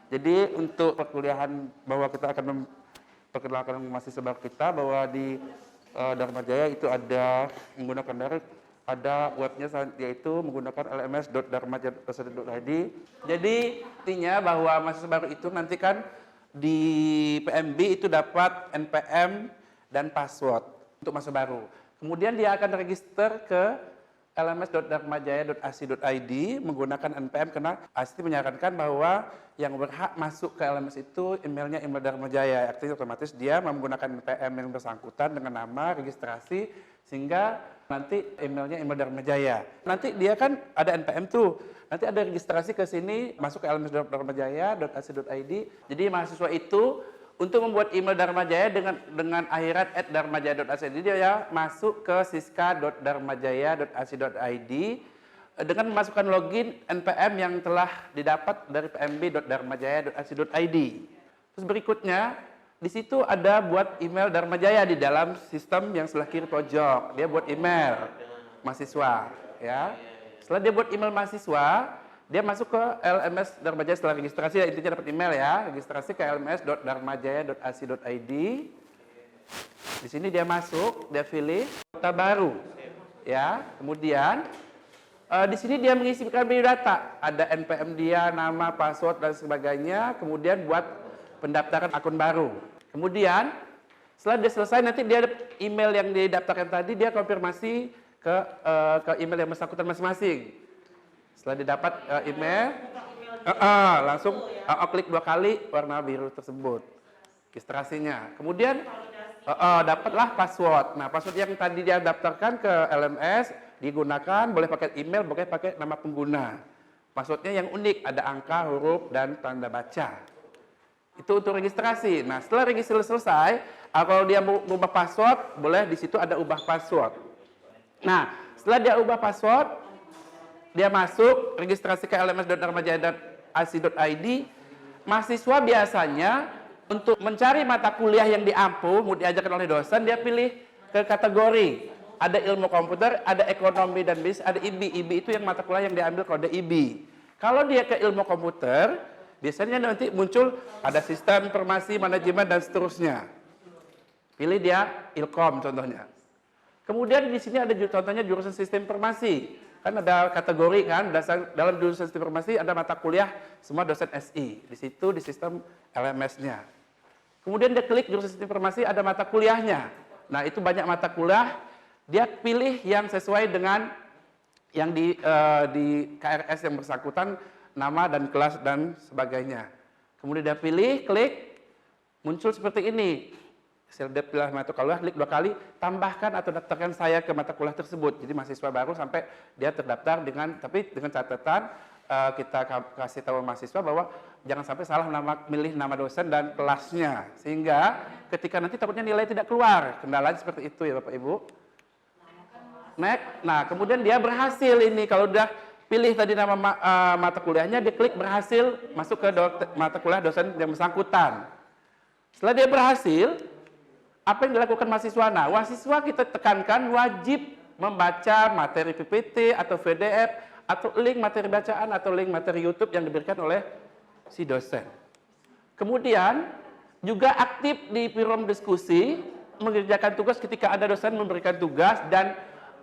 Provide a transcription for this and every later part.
Jadi untuk perkuliahan bahwa kita akan memperkenalkan mahasiswa baru kita bahwa di Dharma Jaya itu ada menggunakan ada webnya yaitu menggunakan lms.dharmajaya.ac.id. Jadi intinya bahwa mahasiswa baru itu nanti kan di PMB itu dapat NPM dan password untuk mahasiswa baru. Kemudian dia akan register ke lms.dharmajaya.ac.id menggunakan NPM karena ASTI menyarankan bahwa yang berhak masuk ke LMS itu emailnya email Dharma Jaya. Artinya otomatis dia menggunakan NPM yang bersangkutan dengan nama, registrasi, sehingga nanti emailnya email Dharma Jaya. Nanti dia kan ada NPM tuh, nanti ada registrasi ke sini, masuk ke lms.dharmajaya.ac.id. Jadi mahasiswa itu untuk membuat email Dharma Jaya dengan akhirat @dharmajaya.ac.id dia masuk ke siska.dharmajaya.ac.id dengan memasukkan login NPM yang telah didapat dari pmb.dharmajaya.ac.id. Terus berikutnya di situ ada buat email Dharma Jaya di dalam sistem yang sebelah kiri pojok. Dia buat email mahasiswa, ya. Setelah dia buat email mahasiswa, dia masuk ke LMS Dharma Jaya setelah registrasi, ya, intinya dapat email ya, registrasi ke lms.dharmajaya.ac.id. Di sini dia masuk, dia pilih kota baru, ya. Kemudian di sini dia mengisikan biodata, ada NPM dia, nama, password dan sebagainya. Kemudian buat pendaftaran akun baru. Kemudian setelah dia selesai nanti dia email yang didaftarkan tadi dia konfirmasi ke email yang bersangkutan masing-masing. Setelah didapat email, langsung klik 2 kali warna biru tersebut, registrasinya. Kemudian dapatlah password. Nah, password yang tadi dia daftarkan ke LMS digunakan, boleh pakai email, boleh pakai nama pengguna. Passwordnya yang unik, ada angka, huruf, dan tanda baca. Itu untuk registrasi. Nah, setelah registrasi selesai, kalau dia mau ubah password, boleh di situ ada ubah password. Nah, setelah dia ubah password, dia masuk registrasi ke lms.dharmajaya.ac.id. Mahasiswa biasanya untuk mencari mata kuliah yang diampu, mau diajarkan oleh dosen, dia pilih ke kategori. Ada ilmu komputer, ada ekonomi dan bisnis, ada IB. IB itu yang mata kuliah yang diambil kode IB. Kalau dia ke ilmu komputer, biasanya nanti muncul ada sistem informasi, manajemen, dan seterusnya. Pilih dia Ilkom contohnya. Kemudian di sini ada contohnya jurusan sistem informasi. Kan ada kategori kan, dalam jurusan sistem informasi ada mata kuliah semua dosen SI. Di situ di sistem LMS-nya. Kemudian dia klik jurusan sistem informasi, ada mata kuliahnya. Nah, itu banyak mata kuliah, dia pilih yang sesuai dengan yang di KRS yang bersangkutan, nama dan kelas dan sebagainya. Kemudian dia pilih, klik, muncul seperti ini. Dia pilih mata kuliah, klik 2 kali, tambahkan atau daftarkan saya ke mata kuliah tersebut. Jadi mahasiswa baru sampai dia terdaftar tapi dengan catatan kita kasih tahu mahasiswa bahwa jangan sampai salah milih nama dosen dan kelasnya. Sehingga ketika nanti takutnya nilai tidak keluar. Kendalanya seperti itu ya Bapak Ibu. Nah, kemudian dia berhasil ini, kalau udah pilih tadi nama mata kuliahnya, dia klik berhasil masuk ke mata kuliah dosen yang bersangkutan. Setelah dia berhasil, apa yang dilakukan mahasiswa? Nah, mahasiswa kita tekankan wajib membaca materi PPT atau PDF atau link materi bacaan atau link materi YouTube yang diberikan oleh si dosen. Kemudian juga aktif di forum diskusi, mengerjakan tugas ketika ada dosen memberikan tugas, dan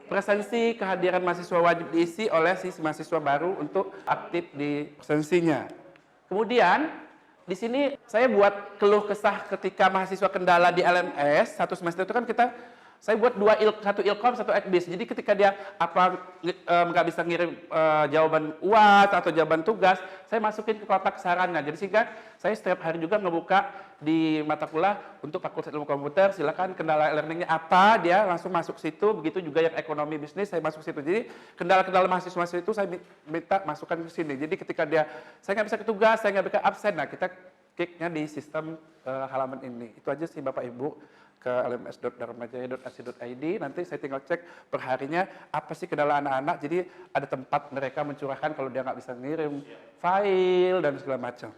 presensi kehadiran mahasiswa wajib diisi oleh si mahasiswa baru untuk aktif di presensinya. Kemudian di sini saya buat keluh kesah ketika mahasiswa kendala di LMS satu semester itu kan saya buat satu Ilkom, satu Ekbis. Jadi ketika dia nggak bisa ngirim jawaban UAS atau jawaban tugas, saya masukin ke kotak sarannya. Jadi sehingga saya setiap hari juga ngebuka di mata kuliah untuk Fakultas Ilmu Komputer, silakan kendala learningnya apa, dia langsung masuk situ. Begitu juga yang ekonomi bisnis, saya masuk situ. Jadi kendala-kendala mahasiswa itu saya minta masukkan ke sini. Jadi ketika saya nggak bisa ke tugas, saya nggak bisa absen, nah kita kliknya di sistem halaman ini. Itu aja sih Bapak Ibu, ke lms.dharmajaya.ac.id. Nanti saya tinggal cek perharinya apa sih kendala anak-anak. Jadi ada tempat mereka mencurahkan kalau dia nggak bisa ngirim file dan segala macam.